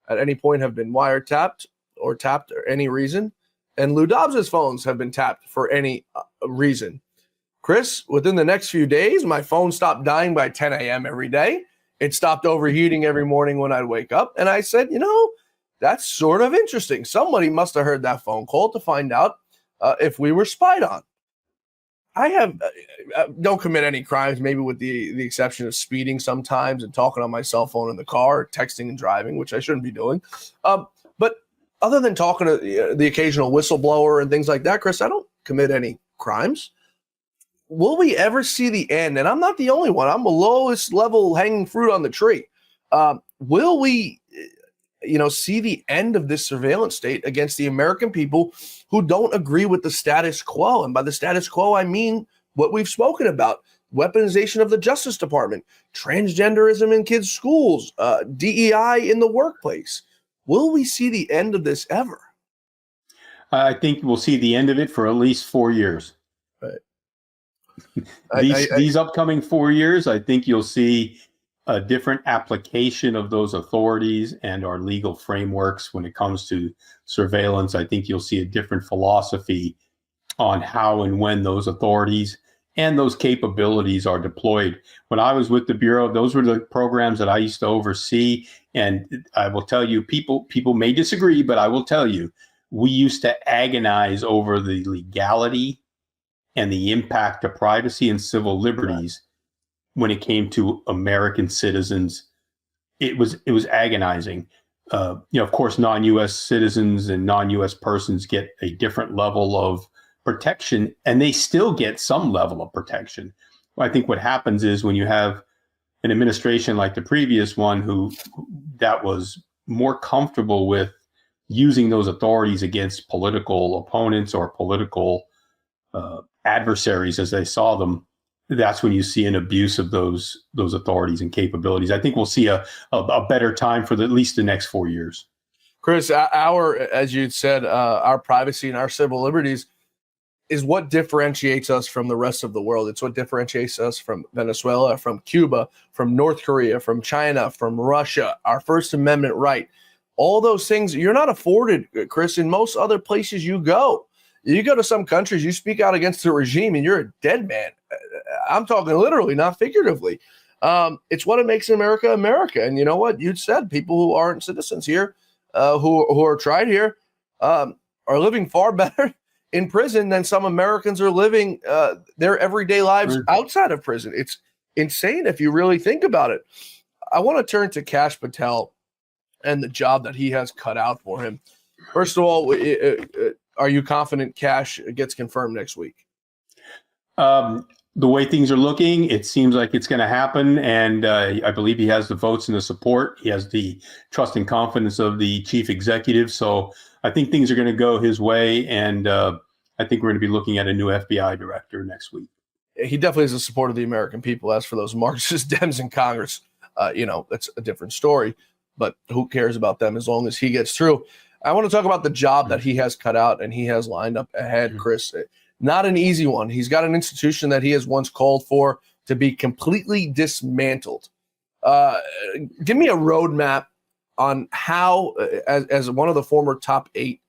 at any point have been wiretapped or tapped or any reason? And Lou Dobbs's phones have been tapped for any reason. Chris, within the next few days, my phone stopped dying by 10 a.m. every day. It stopped overheating every morning when I'd wake up. And I said, that's sort of interesting. Somebody must have heard that phone call to find out if we were spied on. I don't commit any crimes, maybe with the exception of speeding sometimes and talking on my cell phone in the car, or texting and driving, which I shouldn't be doing. But other than talking to the occasional whistleblower and things like that, Chris, I don't commit any crimes. Will we ever see the end? And I'm not the only one. I'm the lowest level hanging fruit on the tree. Will we see the end of this surveillance state against the American people who don't agree with the status quo? And by the status quo, I mean what we've spoken about: weaponization of the Justice Department, transgenderism in kids' schools, DEI in the workplace. Will we see the end of this ever? I think we'll see the end of it for at least 4 years. Right. These upcoming 4 years, I think you'll see a different application of those authorities and our legal frameworks when it comes to surveillance. I think you'll see a different philosophy on how and when those authorities and those capabilities are deployed. When I was with the Bureau, those were the programs that I used to oversee. And I will tell you, people may disagree, but I will tell you, we used to agonize over the legality and the impact of privacy and civil liberties when it came to American citizens. It was agonizing. Of course, non-U.S. citizens and non-U.S. persons get a different level of protection, and they still get some level of protection. I think what happens is when you have an administration like the previous one that was more comfortable with using those authorities against political opponents or political adversaries as they saw them, that's when you see an abuse of those authorities and capabilities. I think we'll see a better time for at least the next 4 years. Chris, as you'd said, our privacy and our civil liberties is what differentiates us from the rest of the world. It's what differentiates us from Venezuela, from Cuba, from North Korea, from China, from Russia, our First Amendment right. All those things you're not afforded, Chris, in most other places you go. You go to some countries, you speak out against the regime and you're a dead man. I'm talking literally, not figuratively. It's what it makes America America. And you know what? You said people who aren't citizens here, who are tried here, are living far better in prison than some Americans are living their everyday lives outside of prison. It's insane if you really think about it. I want to turn to Kash Patel and the job that he has cut out for him. First of all, are you confident Kash gets confirmed next week? The way things are looking, it seems like it's going to happen. And I believe he has the votes and the support. He has the trust and confidence of the chief executive. So I think things are going to go his way. And I think we're going to be looking at a new FBI director next week. He definitely has the support of the American people. As for those Marxist Dems in Congress, that's a different story. But who cares about them as long as he gets through? I want to talk about the job that he has cut out and he has lined up ahead, Chris. Not an easy one. He's got an institution that he has once called for to be completely dismantled. Give me a roadmap on how, as one of the former top 8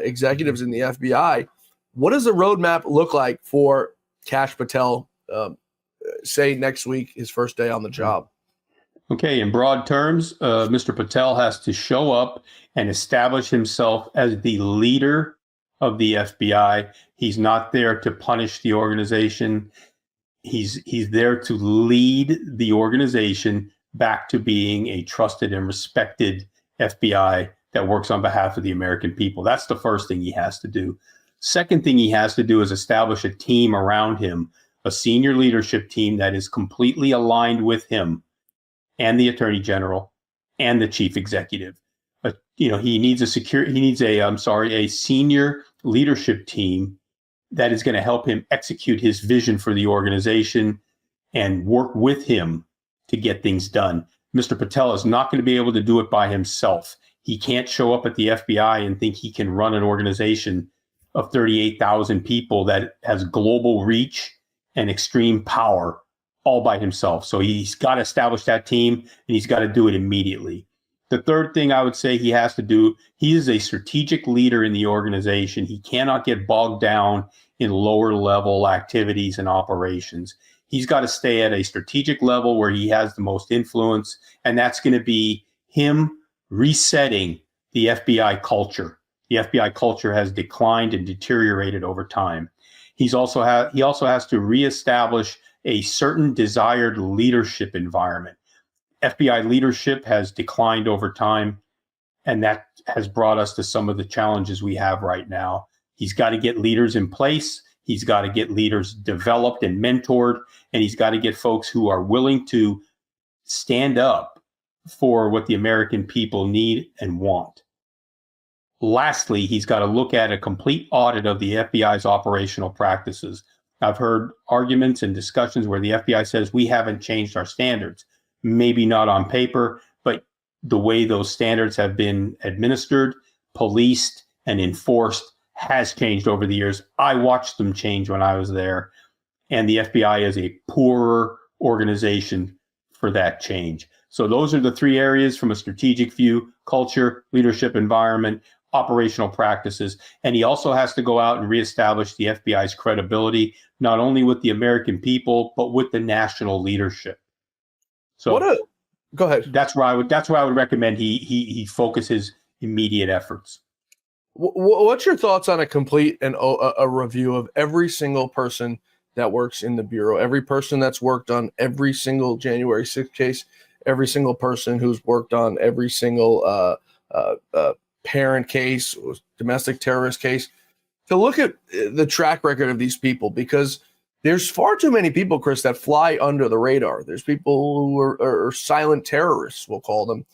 executives in the FBI, what does the roadmap look like for Kash Patel, say next week, his first day on the job? Okay, in broad terms, Mr. Patel has to show up and establish himself as the leader of the FBI. He's not there to punish the organization. He's there to lead the organization back to being a trusted and respected FBI that works on behalf of the American people. That's the first thing he has to do. Second thing he has to do is establish a team around him, a senior leadership team that is completely aligned with him and the Attorney General and the chief executive. He needs a senior leadership team that is going to help him execute his vision for the organization and work with him to get things done. Mr. Patel is not going to be able to do it by himself. He can't show up at the FBI and think he can run an organization of 38,000 people that has global reach and extreme power all by himself. So he's got to establish that team, and he's got to do it immediately. The third thing I would say he has to do, he is a strategic leader in the organization. He cannot get bogged down in lower level activities and operations. He's got to stay at a strategic level where he has the most influence, and that's going to be him resetting the FBI culture. The FBI culture has declined and deteriorated over time. He also has to reestablish a certain desired leadership environment. FBI leadership has declined over time, and that has brought us to some of the challenges we have right now. He's got to get leaders in place. He's got to get leaders developed and mentored, and he's got to get folks who are willing to stand up for what the American people need and want. Lastly, he's got to look at a complete audit of the FBI's operational practices. I've heard arguments and discussions where the FBI says we haven't changed our standards. Maybe not on paper, but the way those standards have been administered, policed, and enforced has changed over the years. I watched them change when I was there, and the FBI is a poorer organization for that change. So those are the three areas from a strategic view: culture, leadership environment, operational practices. And he also has to go out and reestablish the FBI's credibility, not only with the American people, but with the national leadership. So go ahead. That's where I would recommend he focus his immediate efforts. What's your thoughts on a complete and a review of every single person that works in the Bureau, every person that's worked on every single January 6th case, every single person who's worked on every single parent case, domestic terrorist case, to look at the track record of these people? Because there's far too many people, Chris, that fly under the radar. There's people who are silent terrorists, we'll call them,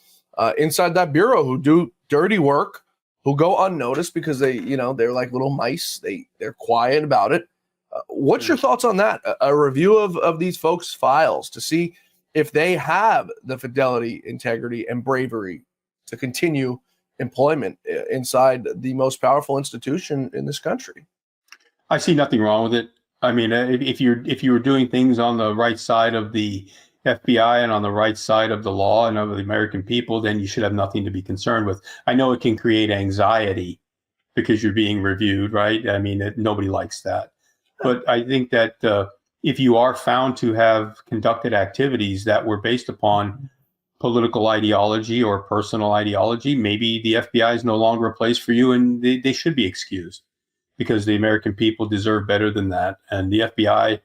inside that Bureau, who do dirty work, who go unnoticed because they're like little mice. They're quiet about it. What's your thoughts on that? A review of these folks' files to see if they have the fidelity, integrity, and bravery to continue employment inside the most powerful institution in this country. I see nothing wrong with it. I mean, if you were doing things on the right side of the FBI and on the right side of the law and of the American people, then you should have nothing to be concerned with. I know it can create anxiety because you're being reviewed, right? I mean, nobody likes that. But I think that if you are found to have conducted activities that were based upon political ideology or personal ideology, maybe the FBI is no longer a place for you, and they should be excused, because the American people deserve better than that. And the FBI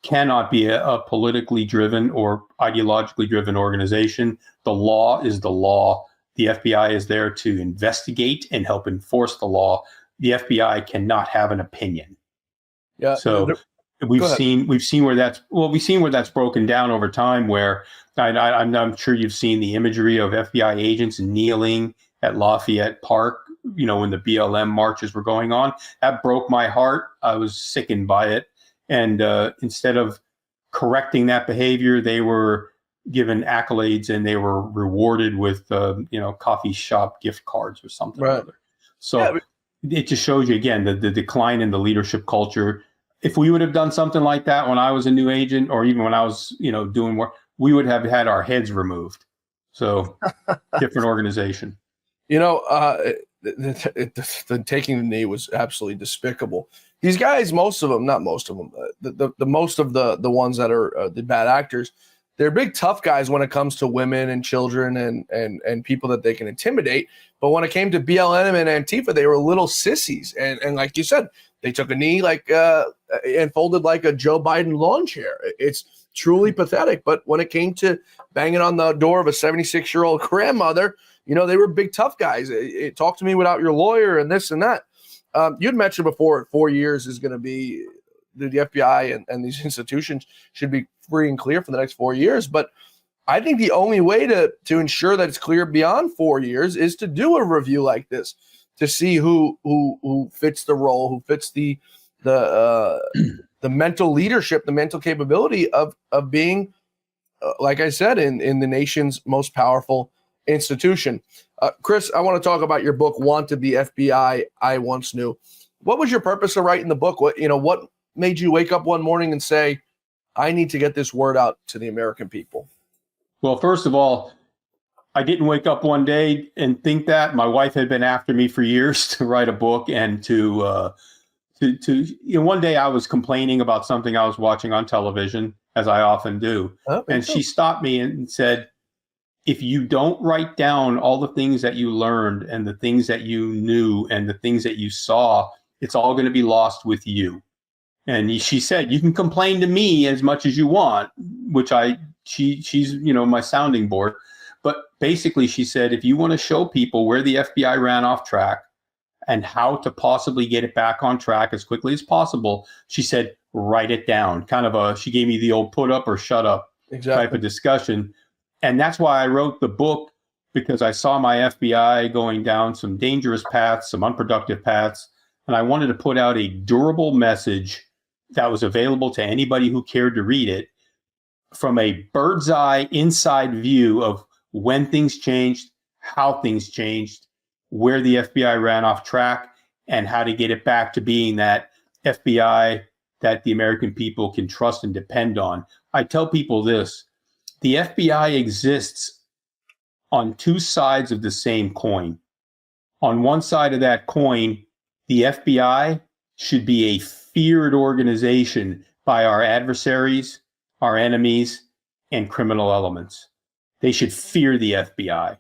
cannot be a politically driven or ideologically driven organization. The law is the law. The FBI is there to investigate and help enforce the law. The FBI cannot have an opinion. Yeah. So we've seen where that's broken down over time, where I'm sure you've seen the imagery of FBI agents kneeling at Lafayette Park, when the BLM marches were going on. That broke my heart. I was sickened by it. And instead of correcting that behavior, they were given accolades and they were rewarded with, coffee shop gift cards or something. Right. Or other. So it just shows you, again, the decline in the leadership culture. If we would have done something like that when I was a new agent, or even when I was, doing work, we would have had our heads removed. So different organization. The taking the knee was absolutely despicable. These guys, most of them, the most of the ones that are the bad actors, they're big tough guys when it comes to women and children and people that they can intimidate. But when it came to BLM and Antifa, they were little sissies. And like you said, they took a knee and folded like a Joe Biden lawn chair. It's truly pathetic. But when it came to banging on the door of a 76-year-old grandmother, they were big tough guys. Talk to me without your lawyer and this and that. You'd mentioned before 4 years is going to be the FBI and these institutions should be free and clear for the next 4 years. But I think the only way to ensure that it's clear beyond 4 years is to do a review like this, to see who fits the role, who fits the mental leadership, the mental capability of being, like I said, in the nation's most powerful institution. Chris, I want to talk about your book, Want to Be FBI, I Once Knew. What was your purpose of writing the book? What made you wake up one morning and say, I need to get this word out to the American people? Well, first of all, I didn't wake up one day and think that. My wife had been after me for years to write a book and to one day I was complaining about something I was watching on television, as I often do. And she stopped me and said, if you don't write down all the things that you learned and the things that you knew and the things that you saw, it's all going to be lost with you. And she said, you can complain to me as much as you want, which she's, my sounding board. But basically she said, if you want to show people where the FBI ran off track and how to possibly get it back on track as quickly as possible, she said, write it down. She gave me the old put up or shut up type of discussion. And that's why I wrote the book, because I saw my FBI going down some dangerous paths, some unproductive paths. And I wanted to put out a durable message that was available to anybody who cared to read it from a bird's eye inside view of when things changed, how things changed, where the FBI ran off track, and how to get it back to being that FBI that the American people can trust and depend on. I tell people this: the FBI exists on two sides of the same coin. On one side of that coin, the FBI should be a feared organization by our adversaries, our enemies, and criminal elements. They should fear the FBI.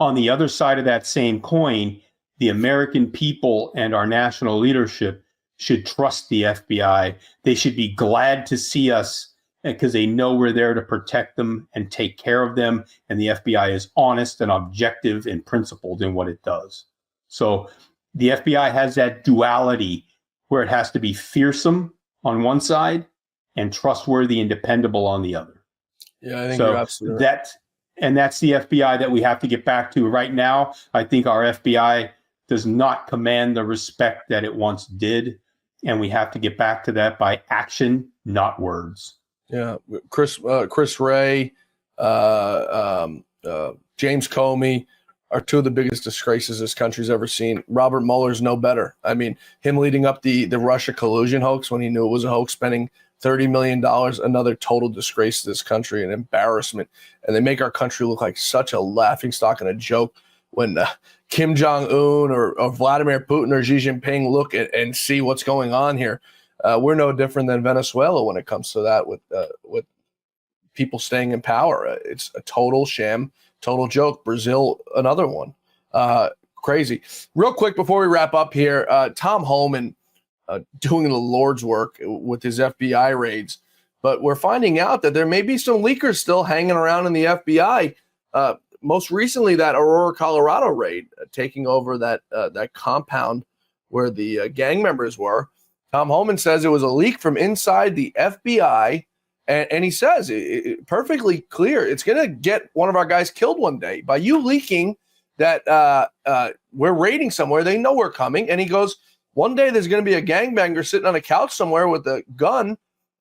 On the other side of that same coin, the American people and our national leadership should trust the FBI. They should be glad to see us because they know we're there to protect them and take care of them. And the FBI is honest and objective and principled in what it does. So the FBI has that duality where it has to be fearsome on one side and trustworthy and dependable on the other. Yeah, I think you're absolutely right. That's the FBI that we have to get back to right now. I think our FBI does not command the respect that it once did. And we have to get back to that by action, not words. Yeah, Chris Wray, James Comey are two of the biggest disgraces this country's ever seen. Robert Mueller's no better. I mean, him leading up the Russia collusion hoax when he knew it was a hoax, spending $30 million, another total disgrace to this country, an embarrassment. And they make our country look like such a laughingstock and a joke when Kim Jong-un or Vladimir Putin or Xi Jinping look and see what's going on here. We're no different than Venezuela when it comes to that with people staying in power. It's a total sham, total joke. Brazil, another one. Crazy. Real quick before we wrap up here, Tom Homan doing the Lord's work with his FBI raids. But we're finding out that there may be some leakers still hanging around in the FBI. Most recently, that Aurora, Colorado raid, taking over that compound where the gang members were. Tom Homan says it was a leak from inside the FBI, and he says it perfectly clear it's going to get one of our guys killed one day. By you leaking that we're raiding somewhere, they know we're coming. And he goes, one day there's going to be a gangbanger sitting on a couch somewhere with a gun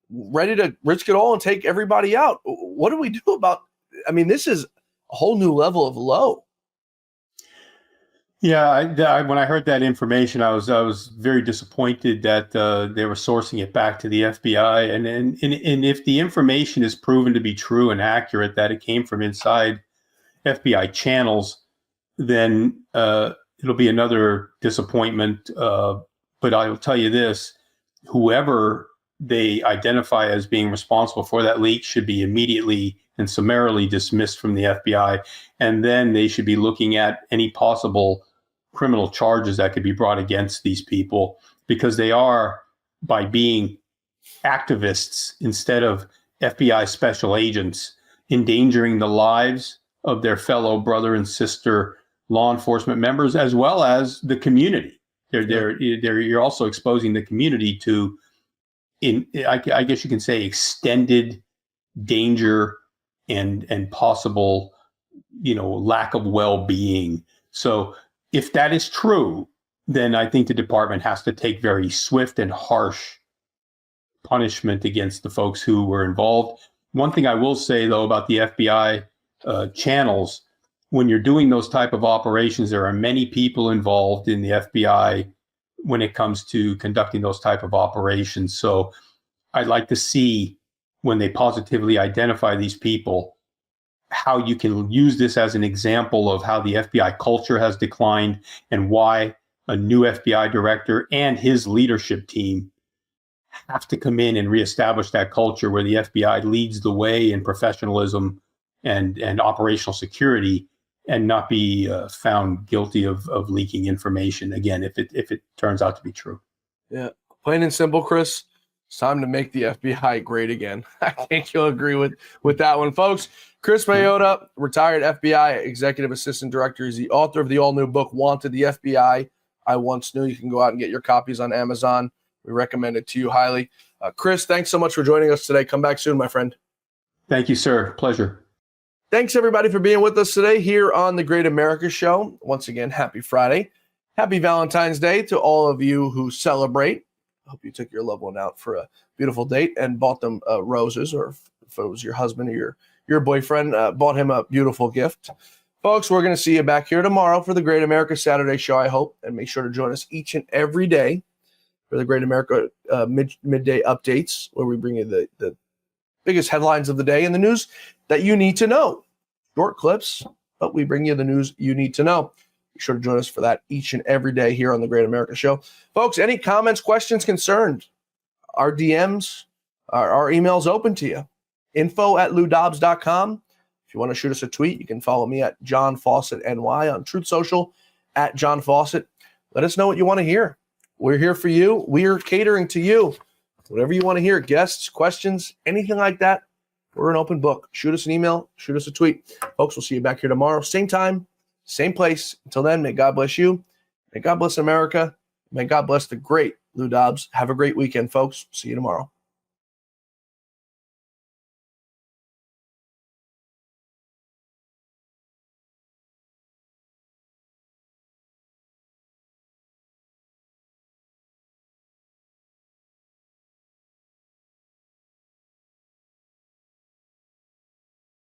ready to risk it all and take everybody out. What do we do about – I mean, this is a whole new level of low. Yeah, when I heard that information, I was very disappointed that they were sourcing it back to the FBI. And if the information is proven to be true and accurate, that it came from inside FBI channels, then it'll be another disappointment. But I will tell you this: whoever they identify as being responsible for that leak should be immediately and summarily dismissed from the FBI, and then they should be looking at any possible criminal charges that could be brought against these people, because they are, by being activists instead of FBI special agents, endangering the lives of their fellow brother and sister law enforcement members, as well as the community. You're also exposing the community to, I guess you can say, extended danger and possible, lack of well-being. So if that is true, then I think the department has to take very swift and harsh punishment against the folks who were involved. One thing I will say, though, about the FBI channels, when you're doing those type of operations, there are many people involved in the FBI when it comes to conducting those type of operations. So I'd like to see, when they positively identify these people, how you can use this as an example of how the FBI culture has declined and why a new FBI director and his leadership team have to come in and reestablish that culture where the FBI leads the way in professionalism and operational security, and not be found guilty of leaking information again if it turns out to be true. Yeah, plain and simple, Chris. It's time to make the FBI great again. I think you'll agree with that one, folks. Chris Piehota, retired FBI Executive Assistant Director, is the author of the all-new book, Wanted, the FBI I Once Knew. You can go out and get your copies on Amazon. We recommend it to you highly. Chris, thanks so much for joining us today. Come back soon, my friend. Thank you, sir. Pleasure. Thanks, everybody, for being with us today here on The Great America Show. Once again, happy Friday. Happy Valentine's Day to all of you who celebrate. I hope you took your loved one out for a beautiful date and bought them roses, or if it was your husband or your boyfriend, bought him a beautiful gift. Folks, we're going to see you back here tomorrow for The Great America Saturday Show, I hope. And make sure to join us each and every day for The Great America midday updates, where we bring you the biggest headlines of the day and the news that you need to know. Short clips, but we bring you the news you need to know. Be sure to join us for that each and every day here on The Great America Show. Folks, any comments, questions, concerns? Our DMs, our email's open to you. info@loudobbs.com. If you want to shoot us a tweet, you can follow me at John Fawcett NY on Truth Social, at John Fawcett. Let us know what you want to hear. We're here for you. We're catering to you. Whatever you want to hear, guests, questions, anything like that, we're an open book. Shoot us an email, shoot us a tweet. Folks, we'll see you back here tomorrow. Same time, same place. Until then, may God bless you. May God bless America. May God bless the great Lou Dobbs. Have a great weekend, folks. See you tomorrow.